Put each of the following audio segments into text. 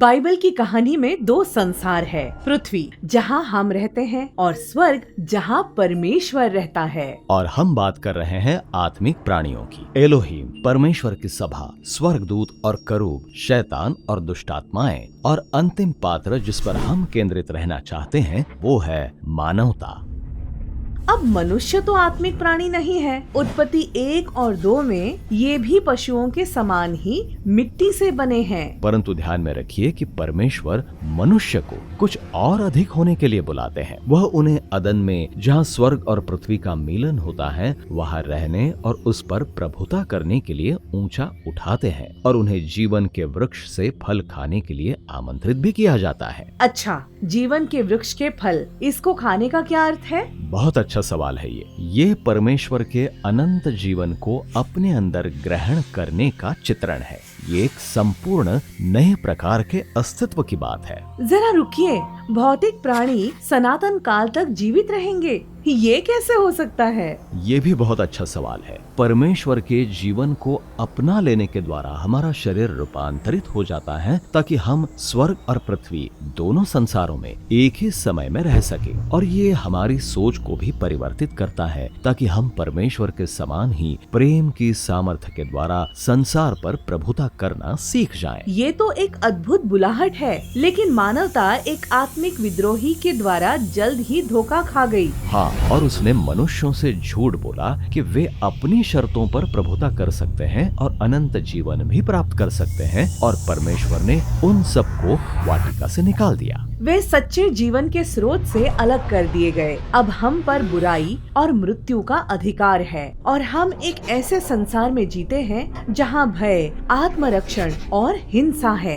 Bible की कहानी में दो संसार है, पृथ्वी जहाँ हम रहते हैं और स्वर्ग जहाँ परमेश्वर रहता है। और हम बात कर रहे हैं आत्मिक प्राणियों की। एलोहीम परमेश्वर की सभा, स्वर्गदूत और करूब, शैतान और दुष्टात्माएं, और अंतिम पात्र जिस पर हम केंद्रित रहना चाहते हैं वो है मानवता। अब मनुष्य तो आत्मिक प्राणी नहीं है। उत्पत्ति 1 और 2 में ये भी पशुओं के समान ही मिट्टी से बने हैं। परंतु ध्यान में रखिए कि परमेश्वर मनुष्य को कुछ और अधिक होने के लिए बुलाते हैं। वह उन्हें अदन में, जहाँ स्वर्ग और पृथ्वी का मिलन होता है, वहाँ रहने और उस पर प्रभुता करने के लिए ऊंचा उठाते हैं, और उन्हें जीवन के वृक्ष से फल खाने के लिए आमंत्रित भी किया जाता है। अच्छा, जीवन के वृक्ष के फल, इसको खाने का क्या अर्थ है? बहुत अच्छा सवाल है ये परमेश्वर के अनंत जीवन को अपने अंदर ग्रहण करने का चित्रण है। ये एक संपूर्ण नए प्रकार के अस्तित्व की बात है। जरा रुकिए, भौतिक प्राणी सनातन काल तक जीवित रहेंगे, ये कैसे हो सकता है? ये भी बहुत अच्छा सवाल है। परमेश्वर के जीवन को अपना लेने के द्वारा हमारा शरीर रूपांतरित हो जाता है, ताकि हम स्वर्ग और पृथ्वी दोनों संसारों में एक ही समय में रह सके। और ये हमारी सोच को भी परिवर्तित करता है, ताकि हम परमेश्वर के समान ही प्रेम की सामर्थ्य के द्वारा संसार पर प्रभुता करना सीख जाएं। ये तो एक अद्भुत बुलाहट है, लेकिन मानवता एक आत्मिक विद्रोही के द्वारा जल्द ही धोखा खा गई। हाँ, और उसने मनुष्यों से झूठ बोला कि वे अपनी शर्तों पर प्रभुता कर सकते हैं और अनंत जीवन भी प्राप्त कर सकते हैं, और परमेश्वर ने उन सबको वाटिका से निकाल दिया। वे सच्चे जीवन के स्रोत से अलग कर दिए गए। अब हम पर बुराई और मृत्यु का अधिकार है, और हम एक ऐसे संसार में जीते हैं जहाँ भय, आत्मरक्षण और हिंसा है।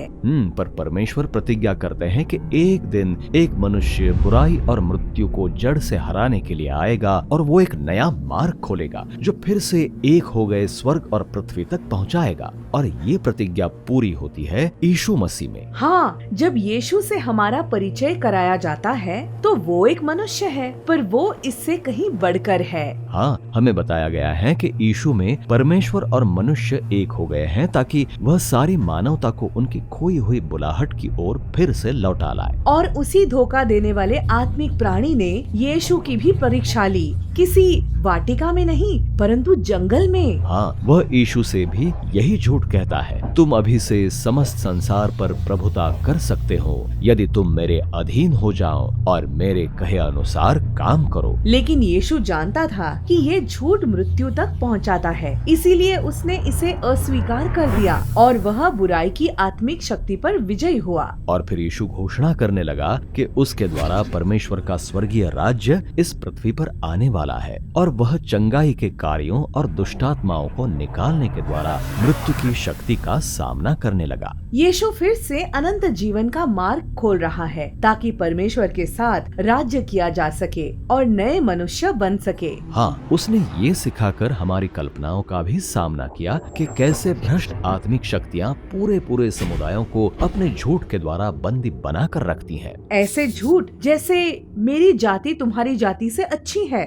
पर परमेश्वर प्रतिज्ञा करते हैं कि एक दिन एक मनुष्य बुराई और मृत्यु को जड़ से हराने के लिए आएगा, और वो एक नया मार्ग खोलेगा जो फिर से एक हो गए स्वर्ग और पृथ्वी तक पहुँचाएगा। और ये प्रतिज्ञा पूरी होती है यीशु मसीह में। हाँ, जब यीशु से हमारा परिचय कराया जाता है तो वो एक मनुष्य है, पर वो इससे कहीं बढ़कर है। हाँ, हमें बताया गया है कि यीशु में परमेश्वर और मनुष्य एक हो गए हैं, ताकि वह सारी मानवता को उनकी खोई हुई बुलाहट की ओर फिर से लौटा लाए। और उसी धोखा देने वाले आत्मिक प्राणी ने यीशु की भी परीक्षा ली, किसी वाटिका में नहीं परंतु जंगल में। हाँ, वह यीशु से भी यही झूठ कहता है, तुम अभी से समस्त संसार पर प्रभुता कर सकते हो यदि तुम मेरे अधीन हो जाओ और मेरे कहे अनुसार काम करो। लेकिन यीशु जानता था कि ये झूठ मृत्यु तक पहुंचाता है, इसीलिए उसने इसे अस्वीकार कर दिया और वह बुराई की आत्मिक शक्ति पर विजयी हुआ। और फिर यीशु घोषणा करने लगा कि उसके द्वारा परमेश्वर का स्वर्गीय राज्य इस पृथ्वी पर आने वाला है, और वह चंगाई के कार्यों और दुष्टात्माओं को निकालने के द्वारा मृत्यु की शक्ति का सामना करने लगा। यीशु फिर से अनंत जीवन का मार्ग खोल रहा है, ताकि परमेश्वर के साथ राज्य किया जा सके और नए मनुष्य बन सके। हाँ, उसने ये सिखाकर हमारी कल्पनाओं का भी सामना किया कि कैसे भ्रष्ट आत्मिक शक्तियाँ पूरे समुदायों को अपने झूठ के द्वारा बंदी बना कर रखती हैं। ऐसे झूठ जैसे मेरी जाति तुम्हारी जाति से अच्छी है।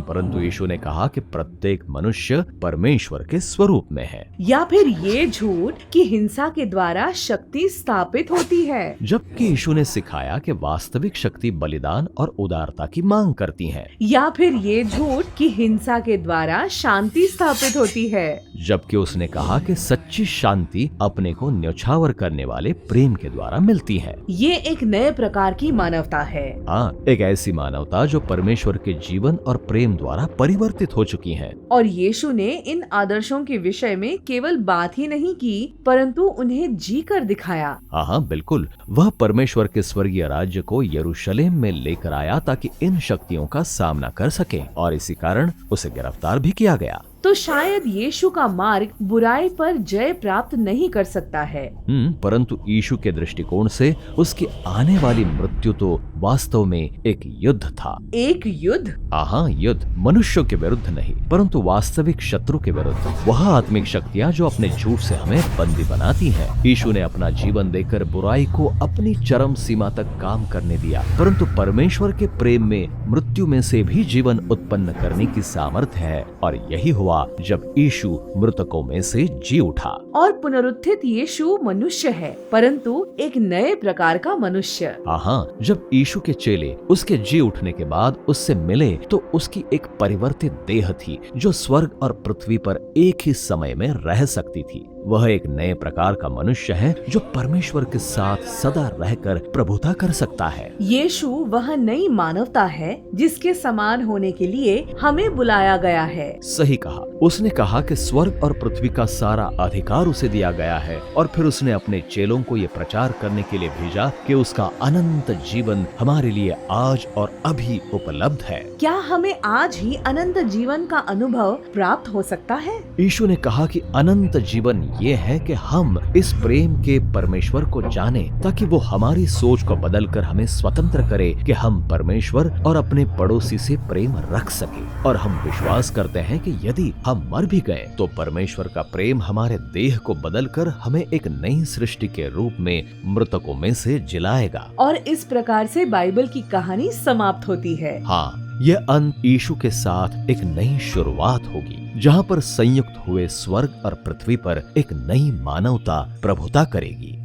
परंतु यीशु ने कहा कि प्रत्येक मनुष्य परमेश्वर के स्वरूप में है। या फिर ये झूठ कि हिंसा के द्वारा शक्ति स्थापित होती है, जबकि यीशु ने सिखाया कि वास्तविक शक्ति बलिदान और उदारता की मांग करती है। या फिर ये झूठ कि हिंसा के द्वारा शांति स्थापित होती है, जबकि उसने कहा कि सच्ची शांति अपने को न्यौछावर करने वाले प्रेम के द्वारा मिलती है। ये एक नए प्रकार की मानवता है। हाँ, एक ऐसी मानवता जो परमेश्वर के जीवन और प्रेम द्वारा परिवर्तित हो चुकी है। और यीशु ने इन आदर्शों के विषय में केवल बात ही नहीं की, परंतु उन्हें जी कर दिखाया। हाँ, बिल्कुल। वह परमेश्वर के स्वर्गीय राज्य को यरूशलेम में लेकर आया, ताकि इन शक्तियों का सामना कर सके, और इसी कारण उसे गिरफ्तार भी किया गया। तो शायद यीशु का मार्ग बुराई पर जय प्राप्त नहीं कर सकता है, परंतु यीशु के दृष्टिकोण से उसकी आने वाली मृत्यु तो वास्तव में एक युद्ध था। एक युद्ध? हाँ, युद्ध मनुष्यों के विरुद्ध नहीं, परंतु वास्तविक शत्रु के विरुद्ध। वह आत्मिक शक्तियाँ जो अपने झूठ से हमें बंदी बनाती हैं। यीशु ने अपना जीवन देकर बुराई को अपनी चरम सीमा तक काम करने दिया, परंतु परमेश्वर के प्रेम में मृत्यु में से भी जीवन उत्पन्न करने की सामर्थ्य है। और यही हुआ जब यीशु मृतकों में से जी उठा। और पुनरुत्थित यीशु मनुष्य है, परंतु एक नए प्रकार का मनुष्य। हाँ, जब यीशु के चेले उसके जी उठने के बाद उससे मिले तो उसकी एक परिवर्तित देह थी जो स्वर्ग और पृथ्वी पर एक ही समय में रह सकती थी। वह एक नए प्रकार का मनुष्य है जो परमेश्वर के साथ सदा रहकर प्रभुता कर सकता है। यीशु वह नई मानवता है जिसके समान होने के लिए हमें बुलाया गया है। सही कहा। उसने कहा कि स्वर्ग और पृथ्वी का सारा अधिकार उसे दिया गया है, और फिर उसने अपने चेलों को ये प्रचार करने के लिए भेजा कि उसका अनंत जीवन हमारे लिए आज और अभी उपलब्ध है। क्या हमें आज ही अनंत जीवन का अनुभव प्राप्त हो सकता है? यीशु ने कहा कि अनंत जीवन ये है कि हम इस प्रेम के परमेश्वर को जाने, ताकि वो हमारी सोच को बदलकर हमें स्वतंत्र करे कि हम परमेश्वर और अपने पड़ोसी से प्रेम रख सके। और हम विश्वास करते हैं कि यदि हम मर भी गए तो परमेश्वर का प्रेम हमारे देह को बदलकर हमें एक नई सृष्टि के रूप में मृतकों में से जिलाएगा। और इस प्रकार से बाइबल की कहानी समाप्त होती है। हाँ, यह अंत यीशु के साथ एक नई शुरुआत होगी, जहाँ पर संयुक्त हुए स्वर्ग और पृथ्वी पर एक नई मानवता प्रभुता करेगी।